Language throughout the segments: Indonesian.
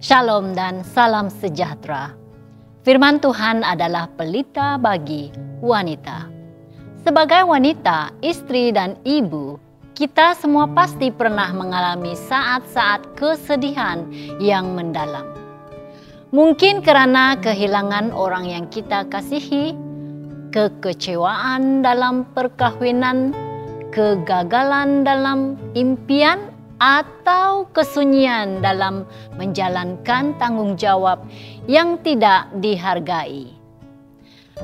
Shalom dan salam sejahtera. Firman Tuhan adalah pelita bagi wanita. Sebagai wanita, istri dan ibu, kita semua pasti pernah mengalami saat-saat kesedihan yang mendalam. Mungkin karena kehilangan orang yang kita kasihi, kekecewaan dalam perkawinan, kegagalan dalam impian, atau kesunyian dalam menjalankan tanggung jawab yang tidak dihargai.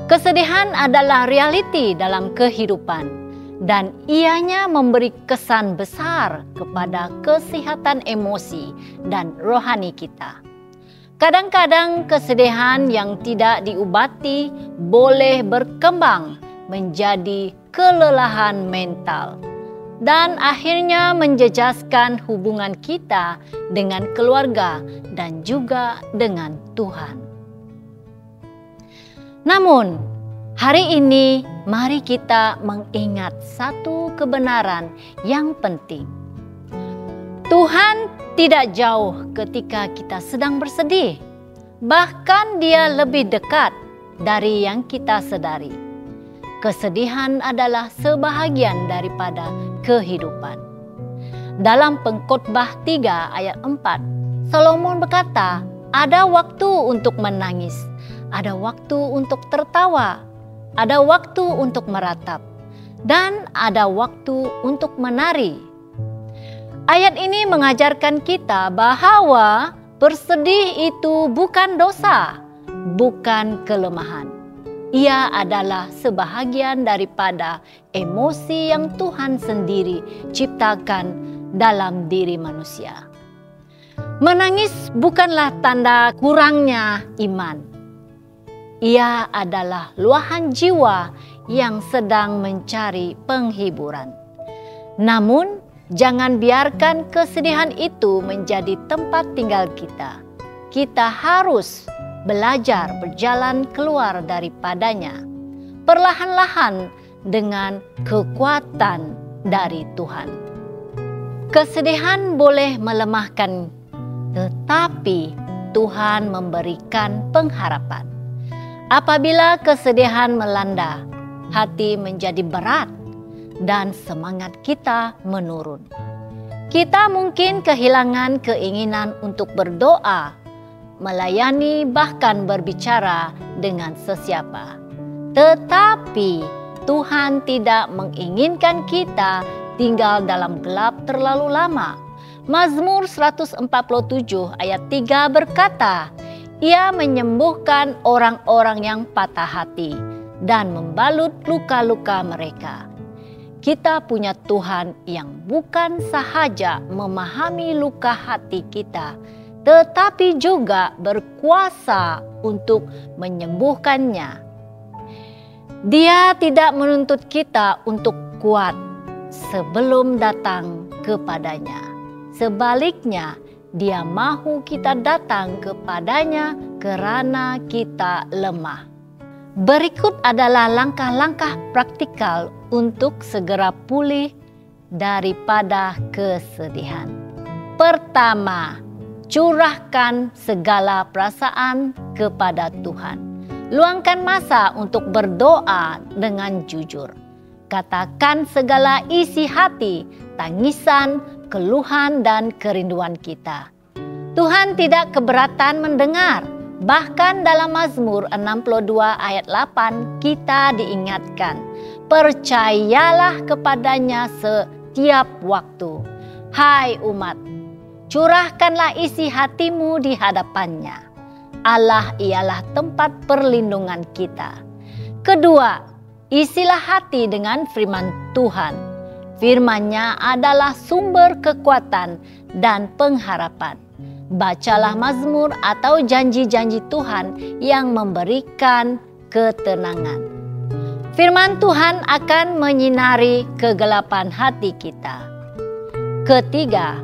Kesedihan adalah realiti dalam kehidupan dan ianya memberi kesan besar kepada kesehatan emosi dan rohani kita. Kadang-kadang kesedihan yang tidak diobati boleh berkembang menjadi kelelahan mental dan akhirnya menjejaskan hubungan kita dengan keluarga dan juga dengan Tuhan. Namun, hari ini mari kita mengingat satu kebenaran yang penting. Tuhan tidak jauh ketika kita sedang bersedih. Bahkan Dia lebih dekat dari yang kita sadari. Kesedihan adalah sebahagian daripada kehidupan. Dalam Pengkhotbah 3 ayat 4, Solomon berkata, ada waktu untuk menangis, ada waktu untuk tertawa, ada waktu untuk meratap, dan ada waktu untuk menari. Ayat ini mengajarkan kita bahwa bersedih itu bukan dosa, bukan kelemahan. Ia adalah sebahagian daripada emosi yang Tuhan sendiri ciptakan dalam diri manusia. Menangis bukanlah tanda kurangnya iman. Ia adalah luahan jiwa yang sedang mencari penghiburan. Namun, jangan biarkan kesedihan itu menjadi tempat tinggal kita. Kita harus belajar berjalan keluar daripadanya, perlahan-lahan dengan kekuatan dari Tuhan. Kesedihan boleh melemahkan, tetapi Tuhan memberikan pengharapan. Apabila kesedihan melanda, hati menjadi berat dan semangat kita menurun. Kita mungkin kehilangan keinginan untuk berdoa, melayani, bahkan berbicara dengan sesiapa. Tetapi Tuhan tidak menginginkan kita tinggal dalam gelap terlalu lama. Mazmur 147 ayat 3 berkata, Ia menyembuhkan orang-orang yang patah hati dan membalut luka-luka mereka. Kita punya Tuhan yang bukan sahaja memahami luka hati kita, tetapi juga berkuasa untuk menyembuhkannya. Dia tidak menuntut kita untuk kuat sebelum datang kepadanya. Sebaliknya, Dia mahu kita datang kepadanya karena kita lemah. Berikut adalah langkah-langkah praktikal untuk segera pulih daripada kesedihan. Pertama, curahkan segala perasaan kepada Tuhan. Luangkan masa untuk berdoa dengan jujur. Katakan segala isi hati, tangisan, keluhan, dan kerinduan kita. Tuhan tidak keberatan mendengar. Bahkan dalam Mazmur 62 ayat 8 kita diingatkan, percayalah kepadanya setiap waktu. Hai umat, curahkanlah isi hatimu di hadapannya. Allah ialah tempat perlindungan kita. Kedua, isilah hati dengan firman Tuhan. Firman-Nya adalah sumber kekuatan dan pengharapan. Bacalah Mazmur atau janji-janji Tuhan yang memberikan ketenangan. Firman Tuhan akan menyinari kegelapan hati kita. Ketiga,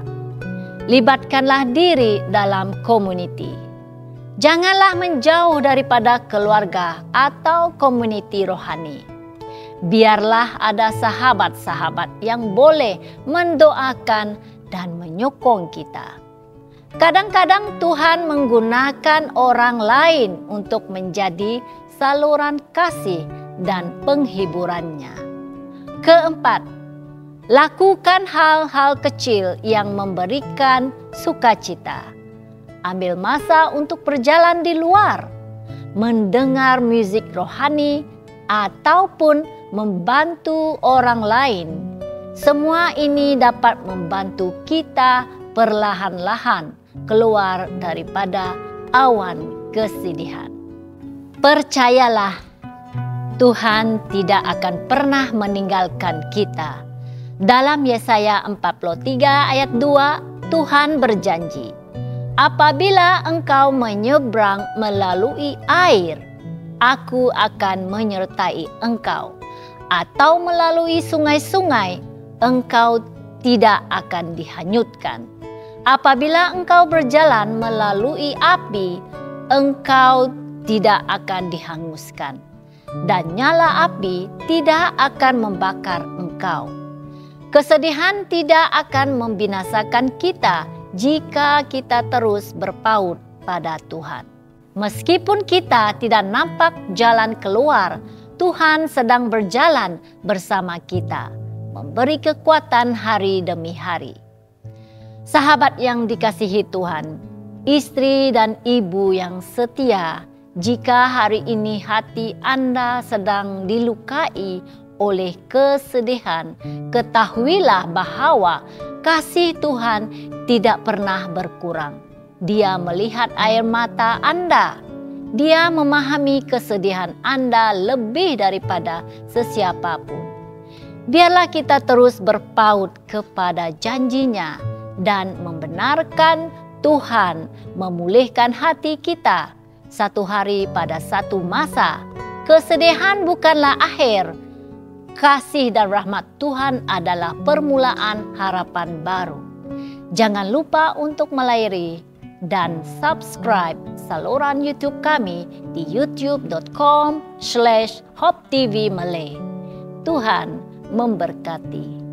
libatkanlah diri dalam komuniti. Janganlah menjauh daripada keluarga atau komuniti rohani. Biarlah ada sahabat-sahabat yang boleh mendoakan dan menyokong kita. Kadang-kadang Tuhan menggunakan orang lain untuk menjadi saluran kasih dan penghiburannya. Keempat, lakukan hal-hal kecil yang memberikan sukacita. Ambil masa untuk berjalan di luar, mendengar musik rohani, ataupun membantu orang lain. Semua ini dapat membantu kita perlahan-lahan keluar daripada awan kesedihan. Percayalah, Tuhan tidak akan pernah meninggalkan kita. Dalam Yesaya 43 ayat 2, Tuhan berjanji, apabila engkau menyeberang melalui air, aku akan menyertai engkau. Atau melalui sungai-sungai, engkau tidak akan dihanyutkan. Apabila engkau berjalan melalui api, engkau tidak akan dihanguskan. Dan nyala api tidak akan membakar engkau. Kesedihan tidak akan membinasakan kita jika kita terus berpaut pada Tuhan. Meskipun kita tidak nampak jalan keluar, Tuhan sedang berjalan bersama kita, memberi kekuatan hari demi hari. Sahabat yang dikasihi Tuhan, istri dan ibu yang setia, jika hari ini hati Anda sedang dilukai oleh kesedihan, ketahuilah bahwa kasih Tuhan tidak pernah berkurang. Dia melihat air mata Anda. Dia memahami kesedihan Anda lebih daripada sesiapapun. Biarlah kita terus berpaut kepada janjinya dan membenarkan Tuhan memulihkan hati kita. Satu hari pada satu masa, kesedihan bukanlah akhir. Kasih dan rahmat Tuhan adalah permulaan harapan baru. Jangan lupa untuk melayari dan subscribe saluran YouTube kami di youtube.com/hoptvmalay. Tuhan memberkati.